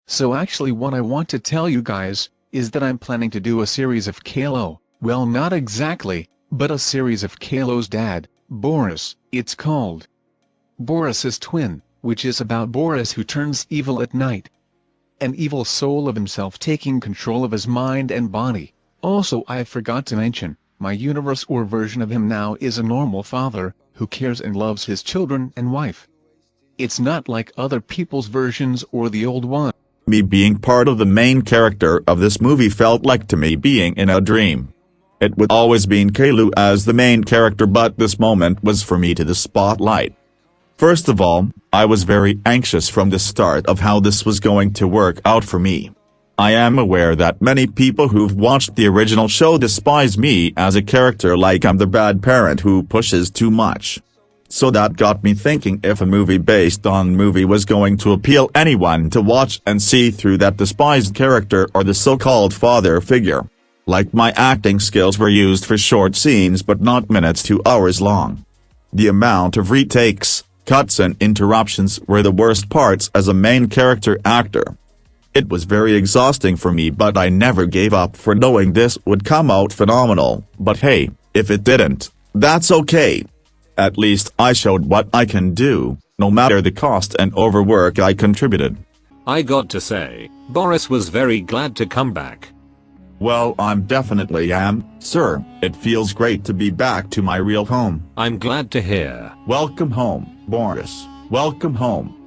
So actually what I want to tell you guys, is that I'm planning to do a series of Kalo, well not exactly, but a series of Kalo's dad, Boris. It's called Boris's Twin, which is about Boris who turns evil at night. An evil soul of himself taking control of his mind and body. Also I forgot to mention, my universe or version of him now is a normal father, who cares and loves his children and wife. It's not like other people's versions or the old one. Me being part of the main character of this movie felt like to me being in a dream. It would always been Kalu as the main character, but this moment was for me to the spotlight. First of all, I was very anxious from the start of how this was going to work out for me. I am aware that many people who've watched the original show despise me as a character, like I'm the bad parent who pushes too much. So that got me thinking if a movie based on movie was going to appeal anyone to watch and see through that despised character or the so-called father figure. Like my acting skills were used for short scenes but not minutes to hours long. The amount of retakes, cuts and interruptions were the worst parts as a main character actor. It was very exhausting for me, but I never gave up for knowing this would come out phenomenal. But hey, if it didn't, that's okay. At least I showed what I can do, no matter the cost and overwork I contributed. I got to say, Boris was very glad to come back. Well, I'm definitely am, sir. It feels great to be back to my real home. I'm glad to hear. Welcome home, Boris. Welcome home.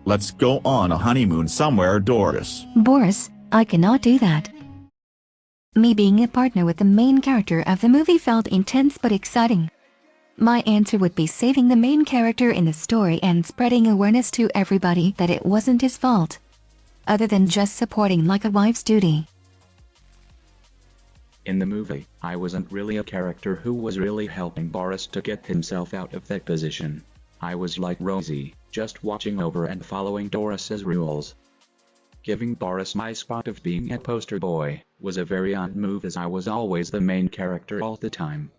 Let's go on a honeymoon somewhere, Doris. Boris, I cannot do that. Me being a partner with the main character of the movie felt intense but exciting. My answer would be saving the main character in the story and spreading awareness to everybody that it wasn't his fault. Other than just supporting like a wife's duty. In the movie, I wasn't really a character who was really helping Boris to get himself out of that position. I was like Rosie, just watching over and following Doris's rules. Giving Boris my spot of being a poster boy was a very odd move, as I was always the main character all the time.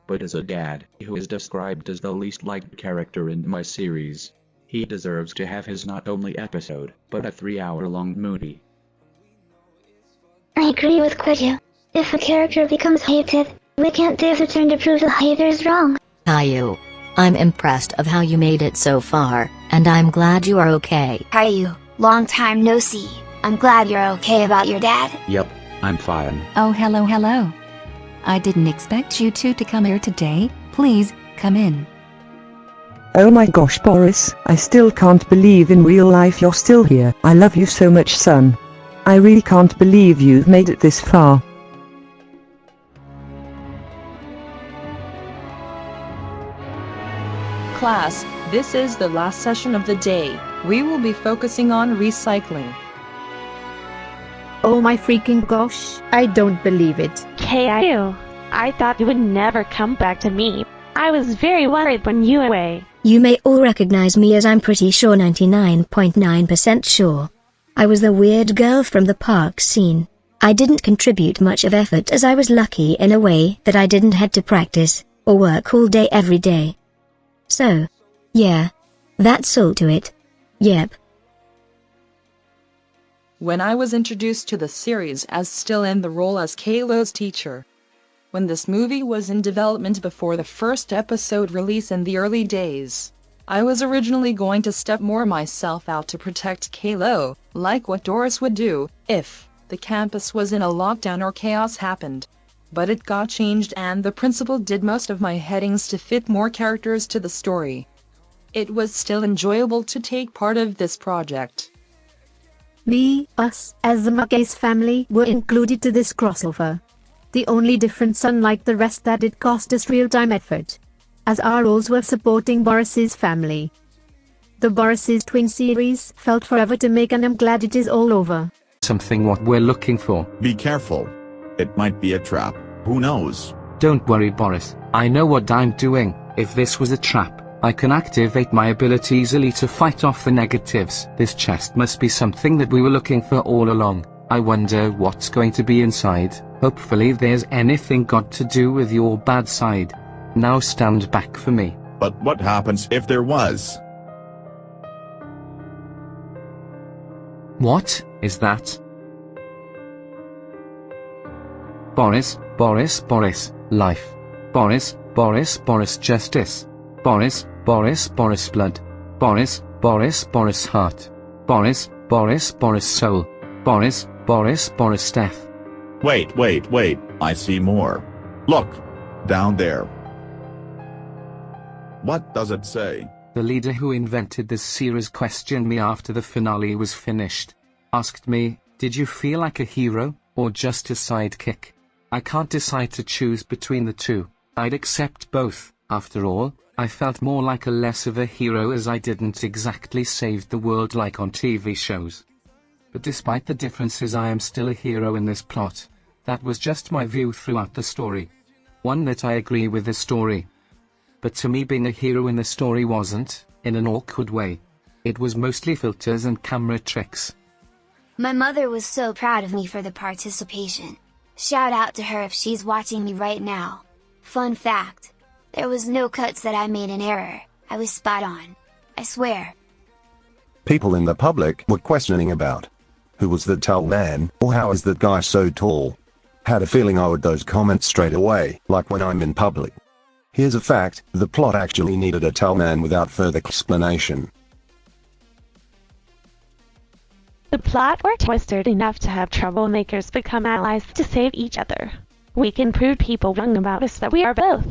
But as a dad who is described as the least liked character in my series, he deserves to have his not only episode, but a 3-hour-long movie. I agree with Quidju. If a character becomes hated, we can't take the turn to prove the haters wrong. Caillou, I'm impressed of how you made it so far, and I'm glad you are okay. Caillou, long time no see. I'm glad you're okay about your dad. Yep, I'm fine. Oh hello. I didn't expect you two to come here today. Please, come in. Oh my gosh, Boris, I still can't believe in real life you're still here. I love you so much, son. I really can't believe you've made it this far. Class, this is the last session of the day. We will be focusing on recycling. Oh my freaking gosh, I don't believe it. Caillou, I thought you would never come back to me. I was very worried when you were away. You may all recognize me, as I'm pretty sure 99.9% sure. I was the weird girl from the park scene. I didn't contribute much of effort, as I was lucky in a way that I didn't have to practice or work all day every day. So, yeah, that's all to it. Yep. When I was introduced to the series as still in the role as Caillou's teacher. When this movie was in development before the first episode release in the early days, I was originally going to step more myself out to protect Caillou, like what Doris would do if the campus was in a lockdown or chaos happened. But it got changed, and the principal did most of my headings to fit more characters to the story. It was still enjoyable to take part of this project. Us, as the Muggays family, were included to this crossover. The only difference, unlike the rest, that it cost us real-time effort, as our roles were supporting Boris's family. The Boris's Twin series felt forever to make, and I'm glad it is all over. Something what we're looking for. Be careful. It might be a trap, who knows? Don't worry, Boris, I know what I'm doing. If this was a trap, I can activate my ability easily to fight off the negatives. This chest must be something that we were looking for all along. I wonder what's going to be inside. Hopefully there's anything got to do with your bad side. Now stand back for me. But what happens if there was? What is that? Boris, Boris, Boris, life. Boris, Boris, Boris, justice. Boris, Boris, Boris, blood. Boris, Boris, Boris, heart. Boris, Boris, Boris, soul. Boris, Boris, Boris, death. Wait, I see more. Look. Down there. What does it say? The leader who invented this series questioned me after the finale was finished. Asked me, did you feel like a hero, or just a sidekick? I can't decide to choose between the two. I'd accept both. After all, I felt more like a less of a hero as I didn't exactly save the world like on TV shows. But despite the differences, I am still a hero in this plot. That was just my view throughout the story. One that I agree with the story. But to me, being a hero in the story wasn't, in an awkward way. It was mostly filters and camera tricks. My mother was so proud of me for the participation. Shout out to her if she's watching me right now. Fun fact. There was no cuts that I made in error. I was spot on. I swear. People in the public were questioning about who was the tall man, or how is that guy so tall? Had a feeling I would those comments straight away, like when I'm in public. Here's a fact, the plot actually needed a tall man without further explanation. The plot were twisted enough to have troublemakers become allies to save each other. We can prove people wrong about us that we are both.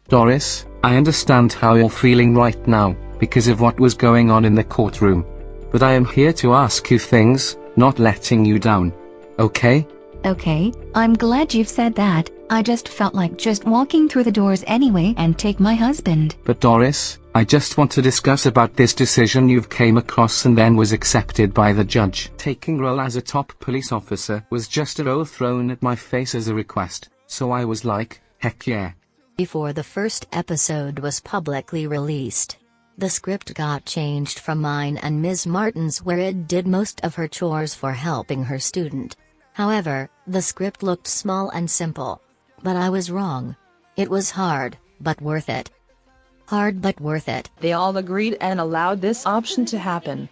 Doris, I understand how you're feeling right now, because of what was going on in the courtroom. But I am here to ask you things, not letting you down. Okay? Okay, I'm glad you've said that. I just felt like just walking through the doors anyway and take my husband. But Doris, I just want to discuss about this decision you've came across and then was accepted by the judge. Taking role as a top police officer was just a role thrown at my face as a request, so I was like, heck yeah. Before the first episode was publicly released, the script got changed from mine and Ms. Martin's, where Ed did most of her chores for helping her student. However, the script looked small and simple. But I was wrong. It was hard, but worth it. Hard but worth it. They all agreed and allowed this option to happen.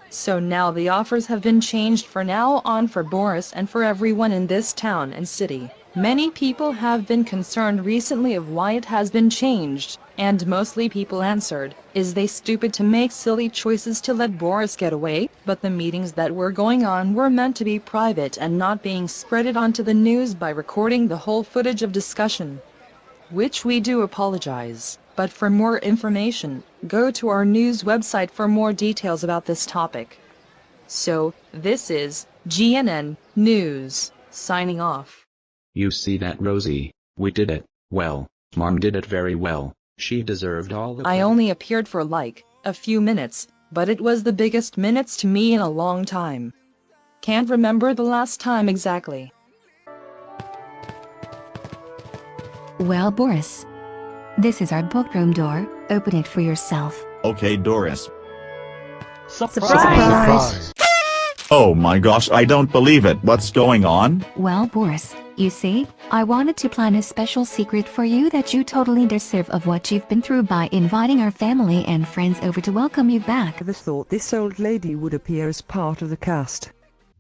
So now the offers have been changed for now on for Boris and for everyone in this town and city. Many people have been concerned recently of why it has been changed, and mostly people answered, is they stupid to make silly choices to let Boris get away? But the meetings that were going on were meant to be private and not being spreaded onto the news by recording the whole footage of discussion. Which we do apologize, but for more information, go to our news website for more details about this topic. So, this is GNN News, signing off. You see that, Rosie? We did it. Well, Mom did it very well. She deserved all the I only appeared for like a few minutes, but it was the biggest minutes to me in a long time. Can't remember the last time exactly. Well, Boris, this is our bookroom door. Open it for yourself. Okay, Doris. Surprise! Oh my gosh, I don't believe it. What's going on? Well, Boris, you see, I wanted to plan a special secret for you that you totally deserve of what you've been through by inviting our family and friends over to welcome you back. I never thought this old lady would appear as part of the cast.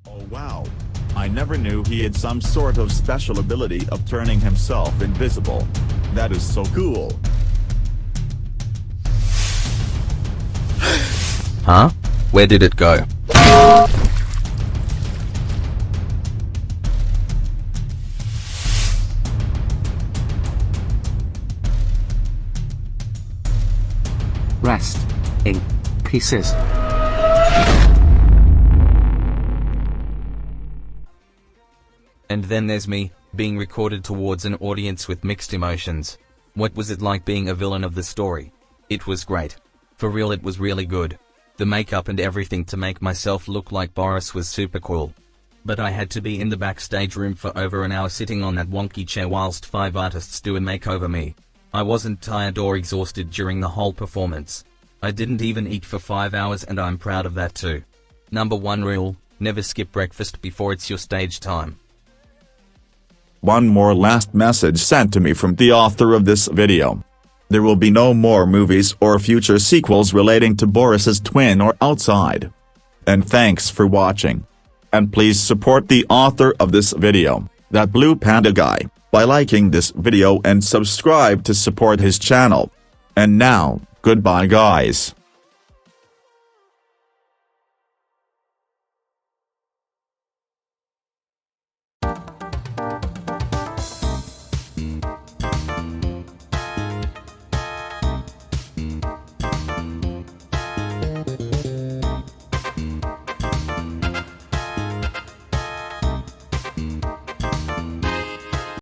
Oh wow. I never knew he had some sort of special ability of turning himself invisible. That is so cool. Huh? Where did it go? Rest in pieces. And then there's me, being recorded towards an audience with mixed emotions. What was it like being a villain of the story? It was great. For real, it was really good. The makeup and everything to make myself look like Boris was super cool. But I had to be in the backstage room for over an hour sitting on that wonky chair whilst 5 artists do a makeover me. I wasn't tired or exhausted during the whole performance. I didn't even eat for 5 hours, and I'm proud of that too. Number 1 rule, never skip breakfast before it's your stage time. One more last message sent to me from the author of this video. There will be no more movies or future sequels relating to Boris's twin or outside. And thanks for watching. And please support the author of this video, that blue panda guy, by liking this video and subscribe to support his channel. And now, goodbye guys.